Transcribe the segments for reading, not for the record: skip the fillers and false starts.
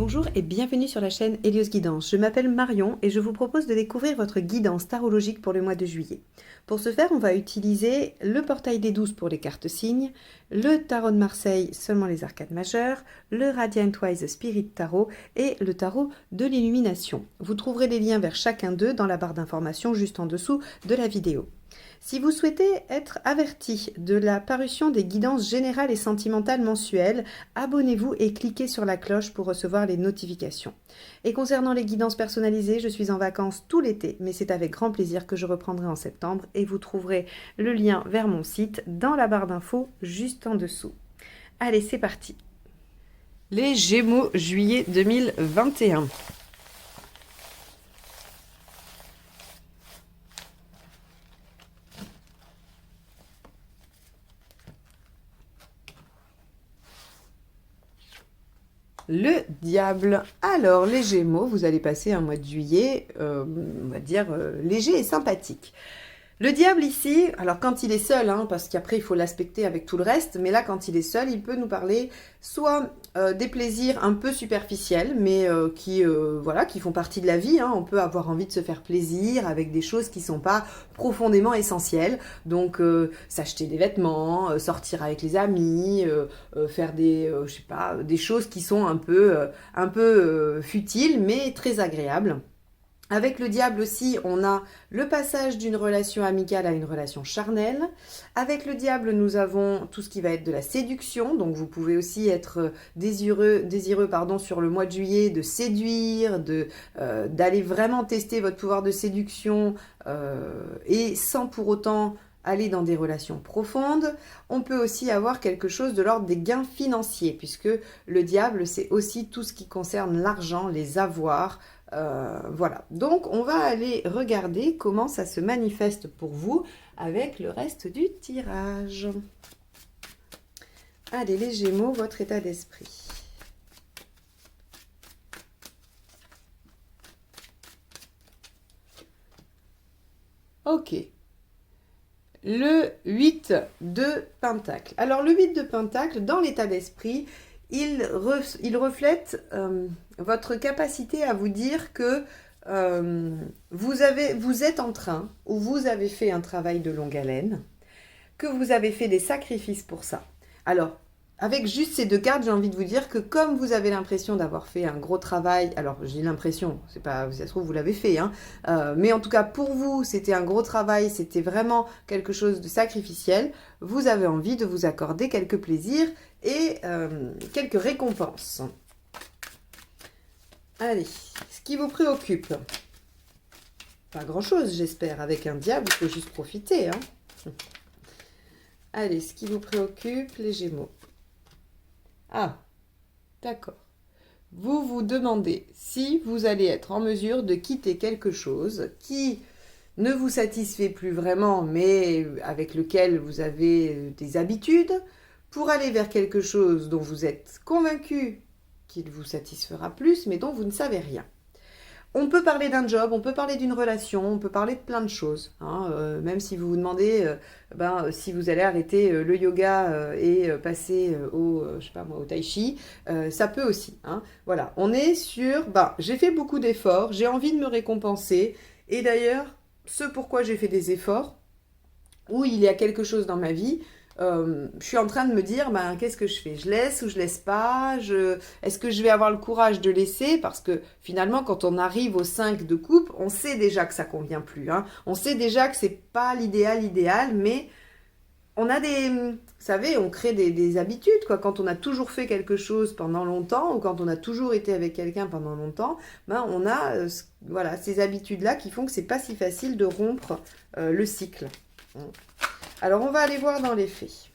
Bonjour et bienvenue sur la chaîne Hélios Guidance. Je m'appelle Marion et je vous propose de découvrir votre guidance tarologique pour le mois de juillet. Pour ce faire, on va utiliser le portail des 12 pour les cartes signes, le tarot de Marseille, seulement les arcades majeures, le Radiant Wise Spirit Tarot et le tarot de l'illumination. Vous trouverez les liens vers chacun d'eux dans la barre d'informations juste en dessous de la vidéo. Si vous souhaitez être averti de la parution des guidances générales et sentimentales mensuelles, abonnez-vous et cliquez sur la cloche pour recevoir les notifications. Et concernant les guidances personnalisées, je suis en vacances tout l'été, mais c'est avec grand plaisir que je reprendrai en septembre et vous trouverez le lien vers mon site dans la barre d'infos juste en dessous. Allez, c'est parti. Les Gémeaux, juillet 2021. Le diable. Alors, les Gémeaux, vous allez passer un mois de juillet, on va dire, léger et sympathique. Le diable ici, alors quand il est seul, parce qu'après il faut l'aspecter avec tout le reste, mais là quand il est seul, il peut nous parler soit des plaisirs un peu superficiels, mais qui font partie de la vie. On peut avoir envie de se faire plaisir avec des choses qui ne sont pas profondément essentielles. Donc s'acheter des vêtements, sortir avec les amis, faire des choses qui sont un peu futiles, mais très agréables. Avec le diable aussi, on a le passage d'une relation amicale à une relation charnelle. Avec le diable, nous avons tout ce qui va être de la séduction. Donc vous pouvez aussi être désireux sur le mois de juillet de séduire, d'aller vraiment tester votre pouvoir de séduction et sans pour autant aller dans des relations profondes. On peut aussi avoir quelque chose de l'ordre des gains financiers, puisque le diable, c'est aussi tout ce qui concerne l'argent, les avoirs. Voilà, donc on va aller regarder comment ça se manifeste pour vous avec le reste du tirage. Allez, les Gémeaux, votre état d'esprit. Ok. Le 8 de Pentacle. Alors, le 8 de Pentacle, dans l'état d'esprit, il reflète votre capacité à vous dire que vous êtes en train, ou vous avez fait un travail de longue haleine, que vous avez fait des sacrifices pour ça. Alors, avec juste ces deux cartes, j'ai envie de vous dire que comme vous avez l'impression d'avoir fait un gros travail, alors j'ai l'impression, c'est pas, si ça se trouve vous l'avez fait, mais en tout cas pour vous c'était un gros travail, c'était vraiment quelque chose de sacrificiel, vous avez envie de vous accorder quelques plaisirs et quelques récompenses. Allez, ce qui vous préoccupe, pas grand chose j'espère, avec un diable il faut juste profiter. Allez, ce qui vous préoccupe, les Gémeaux. Ah, d'accord. Vous vous demandez si vous allez être en mesure de quitter quelque chose qui ne vous satisfait plus vraiment, mais avec lequel vous avez des habitudes, pour aller vers quelque chose dont vous êtes convaincu qu'il vous satisfera plus, mais dont vous ne savez rien. On peut parler d'un job, on peut parler d'une relation, on peut parler de plein de choses. Même si vous vous demandez si vous allez arrêter le yoga et passer au tai chi, ça peut aussi. Voilà, on est sur, j'ai fait beaucoup d'efforts, j'ai envie de me récompenser. Et d'ailleurs, ce pourquoi j'ai fait des efforts, où il y a quelque chose dans ma vie, je suis en train de me dire, qu'est-ce que je fais? Je laisse ou je laisse pas? Est-ce que je vais avoir le courage de laisser? Parce que finalement, quand on arrive au 5 de coupe, on sait déjà que ça convient plus. On sait déjà que c'est pas l'idéal, mais on a vous savez, on crée des habitudes, quoi. Quand on a toujours fait quelque chose pendant longtemps, ou quand on a toujours été avec quelqu'un pendant longtemps, on a ces habitudes-là qui font que c'est pas si facile de rompre le cycle. Alors, on va aller voir dans les faits.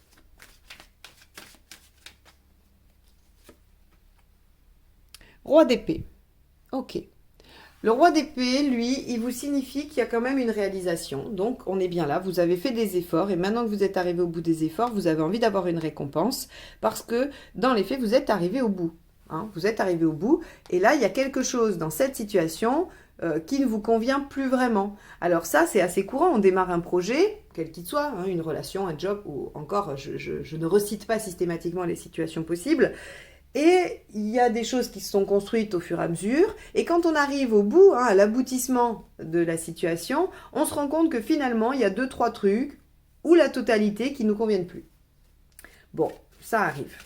Roi d'épée. Ok. Le roi d'épée, lui, il vous signifie qu'il y a quand même une réalisation. Donc, on est bien là. Vous avez fait des efforts. Et maintenant que vous êtes arrivé au bout des efforts, vous avez envie d'avoir une récompense. Parce que, dans les faits, vous êtes arrivé au bout. Vous êtes arrivé au bout. Et là, il y a quelque chose dans cette situation qui ne vous convient plus vraiment. Alors ça, c'est assez courant. On démarre un projet, quel qu'il soit, une relation, un job, ou encore, je ne recite pas systématiquement les situations possibles. Et il y a des choses qui se sont construites au fur et à mesure. Et quand on arrive au bout, à l'aboutissement de la situation, on se rend compte que finalement, il y a 2-3 trucs ou la totalité qui ne nous conviennent plus. Bon, ça arrive.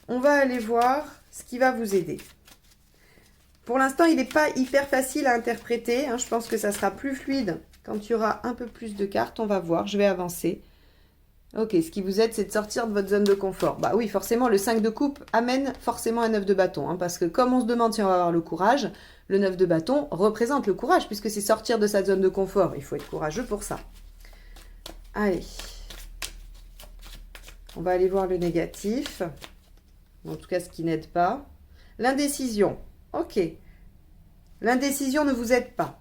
On va aller voir ce qui va vous aider. Pour l'instant, il n'est pas hyper facile à interpréter. Je pense que ça sera plus fluide quand il y aura un peu plus de cartes. On va voir, je vais avancer. Ok, ce qui vous aide, c'est de sortir de votre zone de confort. Bah oui, forcément, le 5 de coupe amène forcément un 9 de bâton. Parce que comme on se demande si on va avoir le courage, le 9 de bâton représente le courage, puisque c'est sortir de sa zone de confort. Il faut être courageux pour ça. Allez. On va aller voir le négatif. En tout cas, ce qui n'aide pas. L'indécision. Ok. L'indécision ne vous aide pas.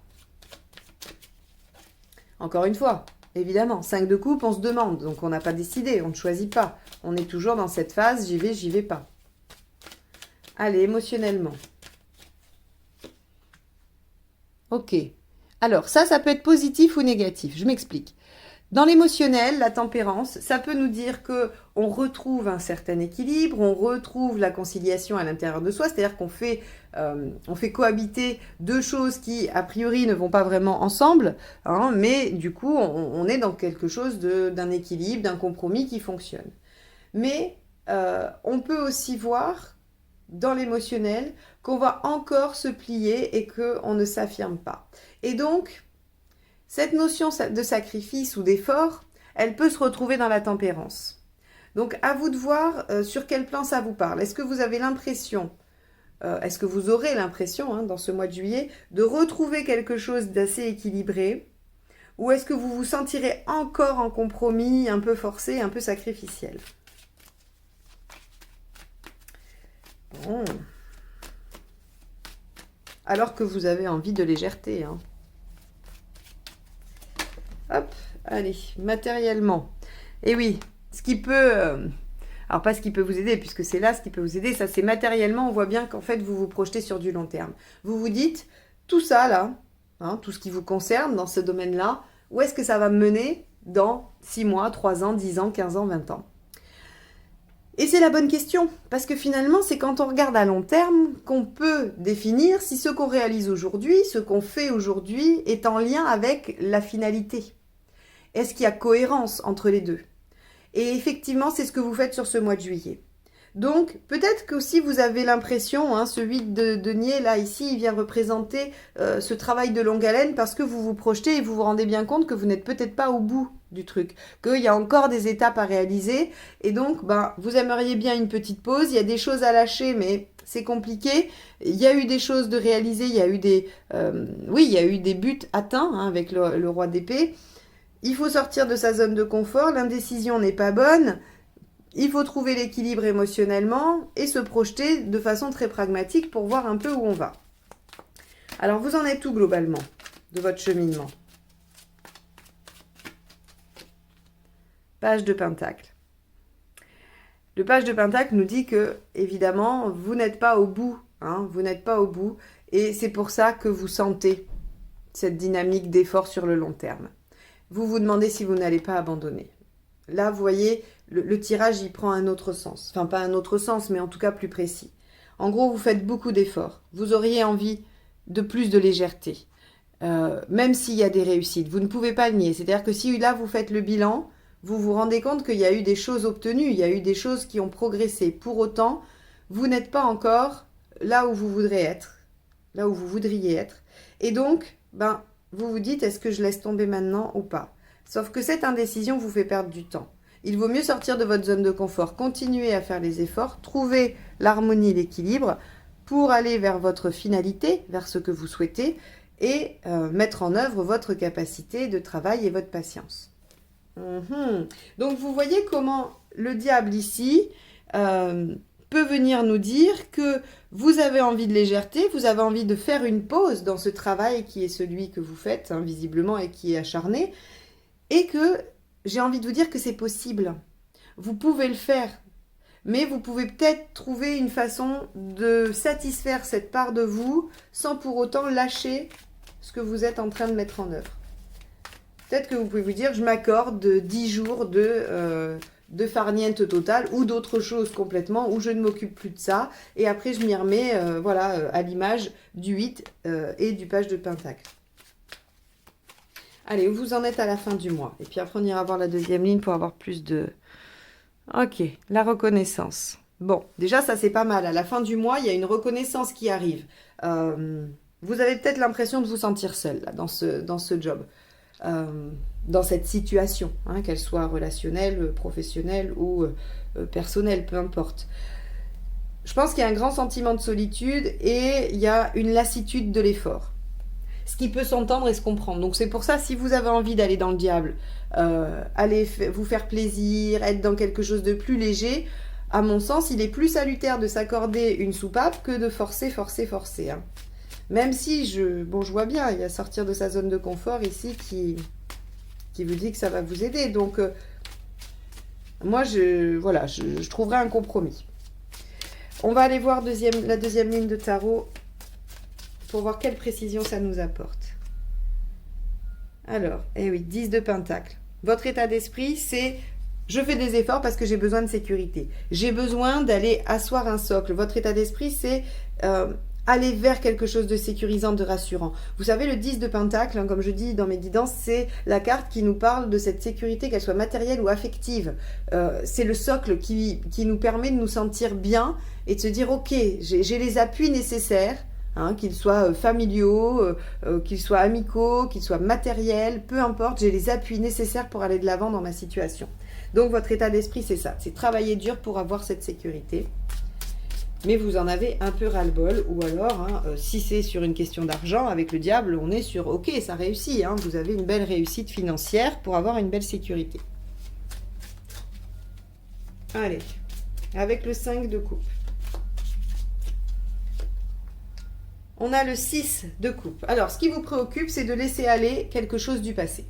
Encore une fois, évidemment, 5 de coupe, on se demande. Donc, on n'a pas décidé, on ne choisit pas. On est toujours dans cette phase, j'y vais pas. Allez, émotionnellement. Ok. Alors, ça peut être positif ou négatif. Je m'explique. Dans l'émotionnel, la tempérance, ça peut nous dire que on retrouve un certain équilibre, on retrouve la conciliation à l'intérieur de soi, c'est-à-dire qu'on fait cohabiter deux choses qui, a priori, ne vont pas vraiment ensemble, mais du coup, on est dans quelque chose d'un équilibre, d'un compromis qui fonctionne. Mais on peut aussi voir, dans l'émotionnel, qu'on va encore se plier et qu'on ne s'affirme pas. Et donc, cette notion de sacrifice ou d'effort, elle peut se retrouver dans la tempérance. Donc, à vous de voir sur quel plan ça vous parle. Est-ce que vous avez l'impression, est-ce que vous aurez l'impression, dans ce mois de juillet, de retrouver quelque chose d'assez équilibré, ou est-ce que vous vous sentirez encore en compromis, un peu forcé, un peu sacrificiel? Bon. Alors que vous avez envie de légèreté, Hop, allez, matériellement. Et oui, ce qui peut... alors, pas ce qui peut vous aider, puisque c'est là ce qui peut vous aider. Ça, c'est matériellement, on voit bien qu'en fait, vous vous projetez sur du long terme. Vous vous dites, tout ça, là, tout ce qui vous concerne dans ce domaine-là, où est-ce que ça va me mener dans 6 mois, 3 ans, 10 ans, 15 ans, 20 ans? Et c'est la bonne question, parce que finalement, c'est quand on regarde à long terme qu'on peut définir si ce qu'on réalise aujourd'hui, ce qu'on fait aujourd'hui, est en lien avec la finalité. Est-ce qu'il y a cohérence entre les deux? Et effectivement, c'est ce que vous faites sur ce mois de juillet. Donc, peut-être qu'aussi vous avez l'impression, ce 8 de denier, là, ici, il vient représenter ce travail de longue haleine parce que vous vous projetez et vous vous rendez bien compte que vous n'êtes peut-être pas au bout du truc, qu'il y a encore des étapes à réaliser. Et donc, vous aimeriez bien une petite pause, il y a des choses à lâcher, mais c'est compliqué. Il y a eu des choses de réaliser, il y a eu des buts atteints avec le roi d'épée. Il faut sortir de sa zone de confort, l'indécision n'est pas bonne, il faut trouver l'équilibre émotionnellement et se projeter de façon très pragmatique pour voir un peu où on va. Alors, vous en êtes où globalement de votre cheminement? Page de Pentacle. Le page de Pentacle nous dit que, évidemment, vous n'êtes pas au bout, vous n'êtes pas au bout, et c'est pour ça que vous sentez cette dynamique d'effort sur le long terme. Vous vous demandez si vous n'allez pas abandonner. Là, vous voyez, le tirage, il prend un autre sens. Enfin, pas un autre sens, mais en tout cas plus précis. En gros, vous faites beaucoup d'efforts. Vous auriez envie de plus de légèreté. Même s'il y a des réussites. Vous ne pouvez pas le nier. C'est-à-dire que si là, vous faites le bilan, vous vous rendez compte qu'il y a eu des choses obtenues, il y a eu des choses qui ont progressé. Pour autant, vous n'êtes pas encore là où vous voudriez être. Là où vous voudriez être. Et donc, vous vous dites, est-ce que je laisse tomber maintenant ou pas? Sauf que cette indécision vous fait perdre du temps. Il vaut mieux sortir de votre zone de confort, continuer à faire les efforts, trouver l'harmonie, l'équilibre pour aller vers votre finalité, vers ce que vous souhaitez et mettre en œuvre votre capacité de travail et votre patience. Donc vous voyez comment le diable ici peut venir nous dire que vous avez envie de légèreté, vous avez envie de faire une pause dans ce travail qui est celui que vous faites, visiblement, et qui est acharné, et que j'ai envie de vous dire que c'est possible. Vous pouvez le faire, mais vous pouvez peut-être trouver une façon de satisfaire cette part de vous sans pour autant lâcher ce que vous êtes en train de mettre en œuvre. Peut-être que vous pouvez vous dire, je m'accorde 10 jours de de farniente totale ou d'autre chose complètement, où je ne m'occupe plus de ça. Et après, je m'y remets, voilà, à l'image du 8 et du page de Pentacle. Allez, vous en êtes à la fin du mois. Et puis après, on ira voir la deuxième ligne pour avoir plus de... Ok, la reconnaissance. Bon, déjà, ça, c'est pas mal. À la fin du mois, il y a une reconnaissance qui arrive. Vous avez peut-être l'impression de vous sentir seul là, dans ce job, dans cette situation, hein, qu'elle soit relationnelle, professionnelle ou personnelle, peu importe. Je pense qu'il y a un grand sentiment de solitude et il y a une lassitude de l'effort. Ce qui peut s'entendre et se comprendre. Donc c'est pour ça, si vous avez envie d'aller dans le diable, aller vous faire plaisir, être dans quelque chose de plus léger, à mon sens, il est plus salutaire de s'accorder une soupape que de forcer. Hein. Même si, je vois bien, il y a sortir de sa zone de confort ici qui vous dit que ça va vous aider. Donc, moi, je trouverai un compromis. On va aller voir la deuxième ligne de tarot pour voir quelle précision ça nous apporte. Alors, eh oui, 10 de Pentacle. Votre état d'esprit, c'est je fais des efforts parce que j'ai besoin de sécurité. J'ai besoin d'aller asseoir un socle. Votre état d'esprit, c'est aller vers quelque chose de sécurisant, de rassurant. Vous savez, le 10 de Pentacle, hein, comme je dis dans mes guidances, c'est la carte qui nous parle de cette sécurité, qu'elle soit matérielle ou affective. C'est le socle qui nous permet de nous sentir bien et de se dire, ok, j'ai les appuis nécessaires, hein, qu'ils soient familiaux, qu'ils soient amicaux, qu'ils soient matériels, peu importe, j'ai les appuis nécessaires pour aller de l'avant dans ma situation. Donc votre état d'esprit, c'est ça, c'est travailler dur pour avoir cette sécurité. Mais vous en avez un peu ras-le-bol, ou alors, hein, si c'est sur une question d'argent, avec le diable, on est sur, ok, ça réussit, hein, vous avez une belle réussite financière pour avoir une belle sécurité. Allez, avec le 5 de coupe. On a le 6 de coupe. Alors, ce qui vous préoccupe, c'est de laisser aller quelque chose du passé.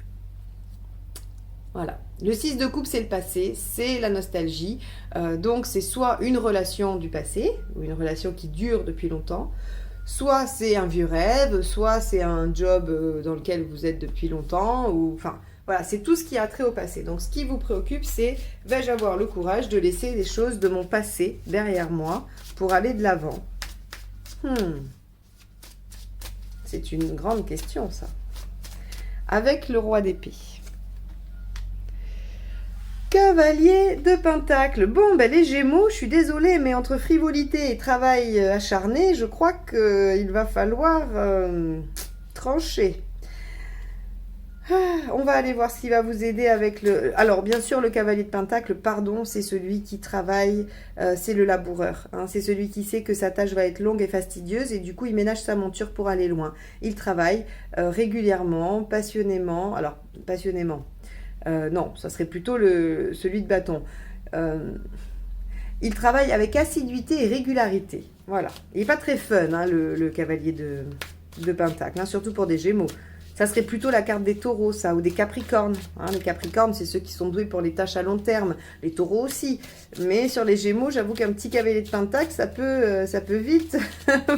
Voilà. Le 6 de coupe, c'est le passé, c'est la nostalgie. Donc, c'est soit une relation du passé, ou une relation qui dure depuis longtemps, soit c'est un vieux rêve, soit c'est un job dans lequel vous êtes depuis longtemps, ou enfin, voilà, c'est tout ce qui a trait au passé. Donc, ce qui vous préoccupe, c'est vais-je avoir le courage de laisser les choses de mon passé derrière moi pour aller de l'avant? C'est une grande question, ça. Avec le roi d'épée. Cavalier de Pentacle. Bon, ben les Gémeaux, je suis désolée, mais entre frivolité et travail acharné, je crois qu'il va falloir trancher. On va aller voir ce qui va vous aider avec le... Alors, bien sûr, le cavalier de Pentacle, pardon, c'est celui qui travaille, c'est le laboureur. Hein, c'est celui qui sait que sa tâche va être longue et fastidieuse et du coup, il ménage sa monture pour aller loin. Il travaille régulièrement, passionnément. Alors, passionnément. Non, ça serait plutôt celui de bâton. Il travaille avec assiduité et régularité. Voilà. Il n'est pas très fun, hein, le cavalier de Pentacle, hein, surtout pour des Gémeaux. Ça serait plutôt la carte des taureaux, ça, ou des capricornes. Hein, les capricornes, c'est ceux qui sont doués pour les tâches à long terme. Les taureaux aussi. Mais sur les Gémeaux, j'avoue qu'un petit cavalier de Pentacle, ça peut vite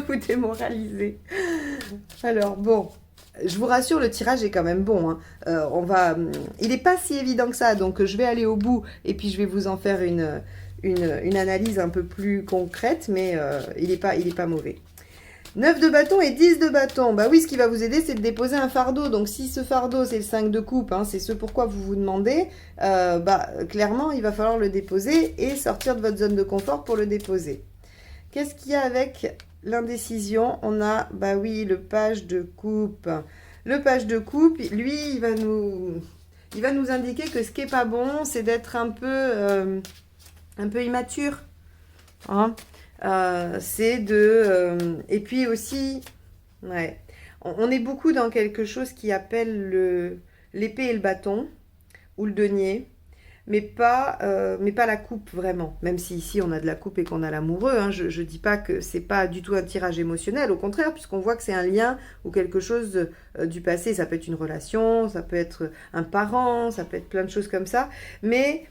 vous démoraliser. Alors, bon... Je vous rassure, le tirage est quand même bon. Hein. Il n'est pas si évident que ça, donc je vais aller au bout et puis je vais vous en faire une analyse un peu plus concrète, mais il n'est pas mauvais. 9 de bâton et 10 de bâton. Bah oui, ce qui va vous aider, c'est de déposer un fardeau. Donc si ce fardeau, c'est le 5 de coupe, hein, c'est ce pourquoi vous vous demandez, clairement, il va falloir le déposer et sortir de votre zone de confort pour le déposer. Qu'est-ce qu'il y a avec... l'indécision? On a, bah oui, le page de coupe. Le page de coupe, lui, il va nous indiquer que ce qui n'est pas bon, c'est d'être un peu immature. Hein, et puis aussi, ouais, on est beaucoup dans quelque chose qui appelle l'épée et le bâton, ou le denier. Mais pas la coupe, vraiment. Même si ici, on a de la coupe et qu'on a l'amoureux. Hein, je ne dis pas que c'est pas du tout un tirage émotionnel. Au contraire, puisqu'on voit que c'est un lien ou quelque chose du passé. Ça peut être une relation, ça peut être un parent, ça peut être plein de choses comme ça. Mais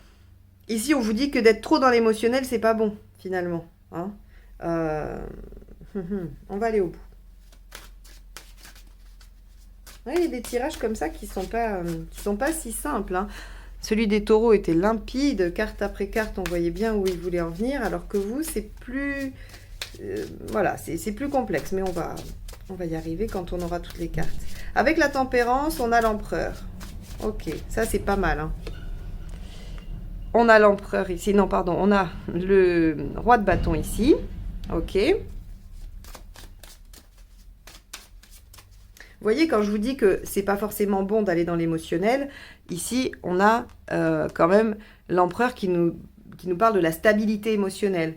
ici, on vous dit que d'être trop dans l'émotionnel, c'est pas bon, finalement. Hein, on va aller au bout. Ouais, il y a des tirages comme ça qui sont pas si simples. Hein. Celui des taureaux était limpide, carte après carte, on voyait bien où il voulait en venir, alors que vous, c'est plus... voilà, c'est plus complexe, mais on va y arriver quand on aura toutes les cartes. Avec la tempérance, on a l'empereur. Ok, ça c'est pas mal. Hein. On a l'empereur ici, non pardon, on a le roi de bâton ici. Ok. Vous voyez, quand je vous dis que c'est pas forcément bon d'aller dans l'émotionnel, ici, on a quand même l'empereur qui nous parle de la stabilité émotionnelle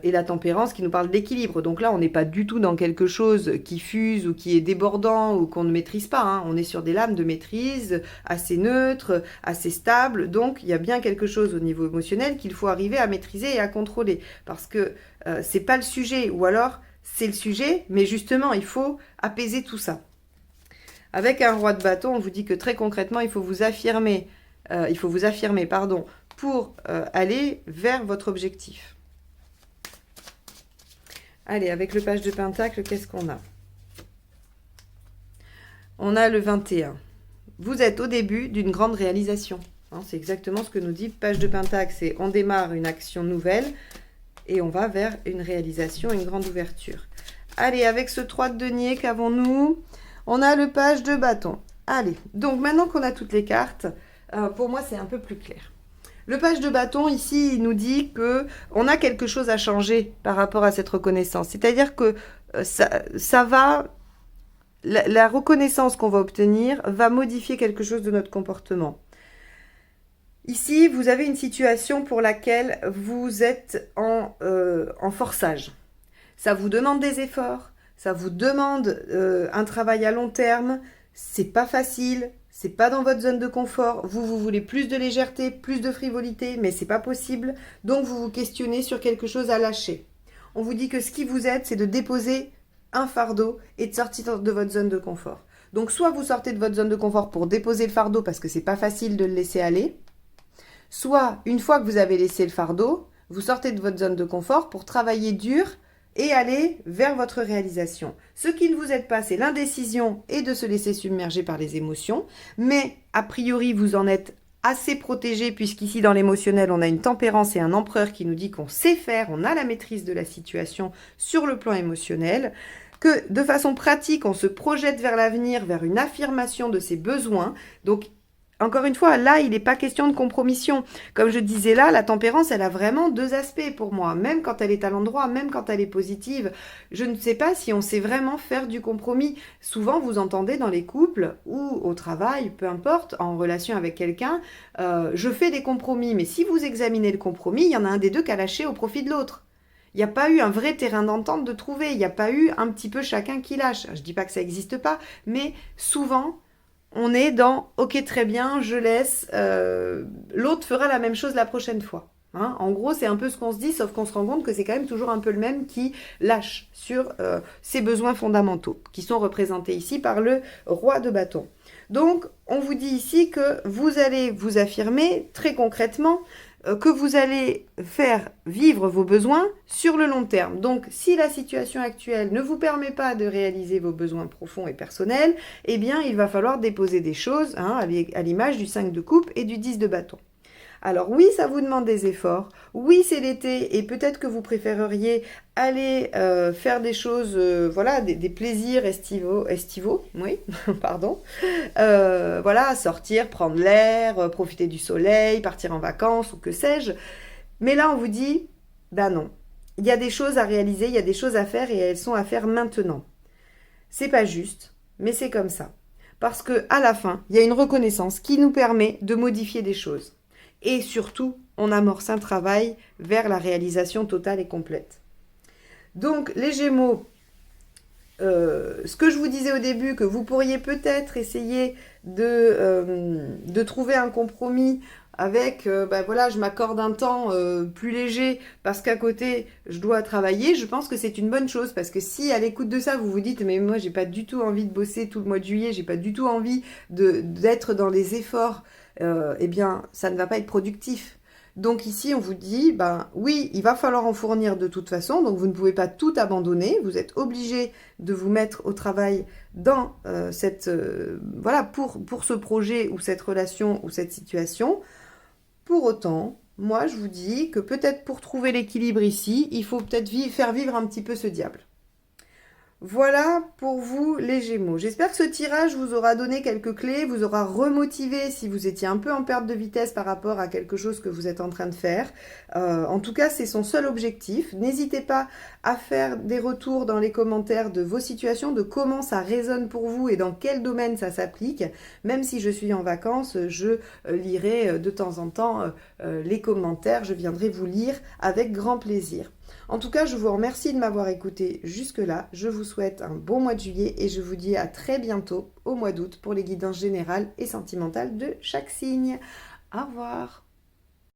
et la tempérance qui nous parle d'équilibre. Donc là, on n'est pas du tout dans quelque chose qui fuse ou qui est débordant ou qu'on ne maîtrise pas. Hein. On est sur des lames de maîtrise assez neutres, assez stables. Donc, il y a bien quelque chose au niveau émotionnel qu'il faut arriver à maîtriser et à contrôler. Parce que c'est pas le sujet, ou alors c'est le sujet, mais justement, il faut apaiser tout ça. Avec un roi de bâton, on vous dit que très concrètement, il faut vous affirmer, pour aller vers votre objectif. Allez, avec le page de pentacle, qu'est-ce qu'on a? On a le 21. Vous êtes au début d'une grande réalisation. Hein, c'est exactement ce que nous dit page de pentacle. C'est on démarre une action nouvelle et on va vers une réalisation, une grande ouverture. Allez, avec ce 3 de denier, qu'avons-nous? On a le page de bâton. Allez, donc maintenant qu'on a toutes les cartes, pour moi c'est un peu plus clair. Le page de bâton, ici, il nous dit qu'on a quelque chose à changer par rapport à cette reconnaissance. C'est-à-dire que ça va... La reconnaissance qu'on va obtenir va modifier quelque chose de notre comportement. Ici, vous avez une situation pour laquelle vous êtes en forçage. Ça vous demande des efforts. Ça vous demande un travail à long terme, c'est pas facile, c'est pas dans votre zone de confort. Vous voulez plus de légèreté, plus de frivolité, mais c'est pas possible. Donc vous vous questionnez sur quelque chose à lâcher. On vous dit que ce qui vous aide, c'est de déposer un fardeau et de sortir de votre zone de confort. Donc soit vous sortez de votre zone de confort pour déposer le fardeau parce que c'est pas facile de le laisser aller, soit une fois que vous avez laissé le fardeau, vous sortez de votre zone de confort pour travailler dur et aller vers votre réalisation. Ce qui ne vous aide pas, c'est l'indécision et de se laisser submerger par les émotions, mais a priori, vous en êtes assez protégé, puisqu'ici, dans l'émotionnel, on a une tempérance et un empereur qui nous dit qu'on sait faire, on a la maîtrise de la situation sur le plan émotionnel, que de façon pratique, on se projette vers l'avenir, vers une affirmation de ses besoins. Donc, encore une fois, là, il n'est pas question de compromission. Comme je disais là, la tempérance, elle a vraiment deux aspects pour moi. Même quand elle est à l'endroit, même quand elle est positive. Je ne sais pas si on sait vraiment faire du compromis. Souvent, vous entendez dans les couples ou au travail, peu importe, en relation avec quelqu'un, je fais des compromis. Mais si vous examinez le compromis, il y en a un des deux qui a lâché au profit de l'autre. Il n'y a pas eu un vrai terrain d'entente de trouver. Il n'y a pas eu un petit peu chacun qui lâche. Je ne dis pas que ça n'existe pas, mais souvent... on est dans « ok, très bien, je laisse, l'autre fera la même chose la prochaine fois ». Hein, en gros, c'est un peu ce qu'on se dit, sauf qu'on se rend compte que c'est quand même toujours un peu le même qui lâche sur ses besoins fondamentaux, qui sont représentés ici par le roi de bâton. Donc, on vous dit ici que vous allez vous affirmer très concrètement que vous allez faire vivre vos besoins sur le long terme. Donc, si la situation actuelle ne vous permet pas de réaliser vos besoins profonds et personnels, eh bien, il va falloir déposer des choses, hein, à l'image du 5 de coupe et du 10 de bâton. Alors oui, ça vous demande des efforts. Oui, c'est l'été et peut-être que vous préféreriez aller faire des choses, voilà, des plaisirs estivaux, oui, pardon. Voilà, sortir, prendre l'air, profiter du soleil, partir en vacances ou que sais-je. Mais là, on vous dit, ben non, il y a des choses à réaliser, il y a des choses à faire et elles sont à faire maintenant. C'est pas juste, mais c'est comme ça. Parce que à la fin, il y a une reconnaissance qui nous permet de modifier des choses. Et surtout, on amorce un travail vers la réalisation totale et complète. Donc, les Gémeaux, ce que je vous disais au début, que vous pourriez peut-être essayer de trouver un compromis avec, ben voilà, je m'accorde un temps plus léger parce qu'à côté, je dois travailler, je pense que c'est une bonne chose. Parce que si, à l'écoute de ça, vous vous dites, mais moi, j'ai pas du tout envie de bosser tout le mois de juillet, j'ai pas du tout envie d'être dans les efforts, eh bien, ça ne va pas être productif. Donc ici, on vous dit, ben oui, il va falloir en fournir de toute façon, donc vous ne pouvez pas tout abandonner, vous êtes obligé de vous mettre au travail dans voilà, pour ce projet ou cette relation ou cette situation. Pour autant, moi, je vous dis que peut-être pour trouver l'équilibre ici, il faut peut-être faire vivre un petit peu ce diable. Voilà pour vous les Gémeaux. J'espère que ce tirage vous aura donné quelques clés, vous aura remotivé si vous étiez un peu en perte de vitesse par rapport à quelque chose que vous êtes en train de faire. En tout cas, c'est son seul objectif. N'hésitez pas à faire des retours dans les commentaires de vos situations, de comment ça résonne pour vous et dans quel domaine ça s'applique. Même si je suis en vacances, je lirai de temps en temps les commentaires. Je viendrai vous lire avec grand plaisir. En tout cas, je vous remercie de m'avoir écouté jusque-là. Je vous souhaite un bon mois de juillet et je vous dis à très bientôt au mois d'août pour les guidances générales et sentimentales de chaque signe. Au revoir.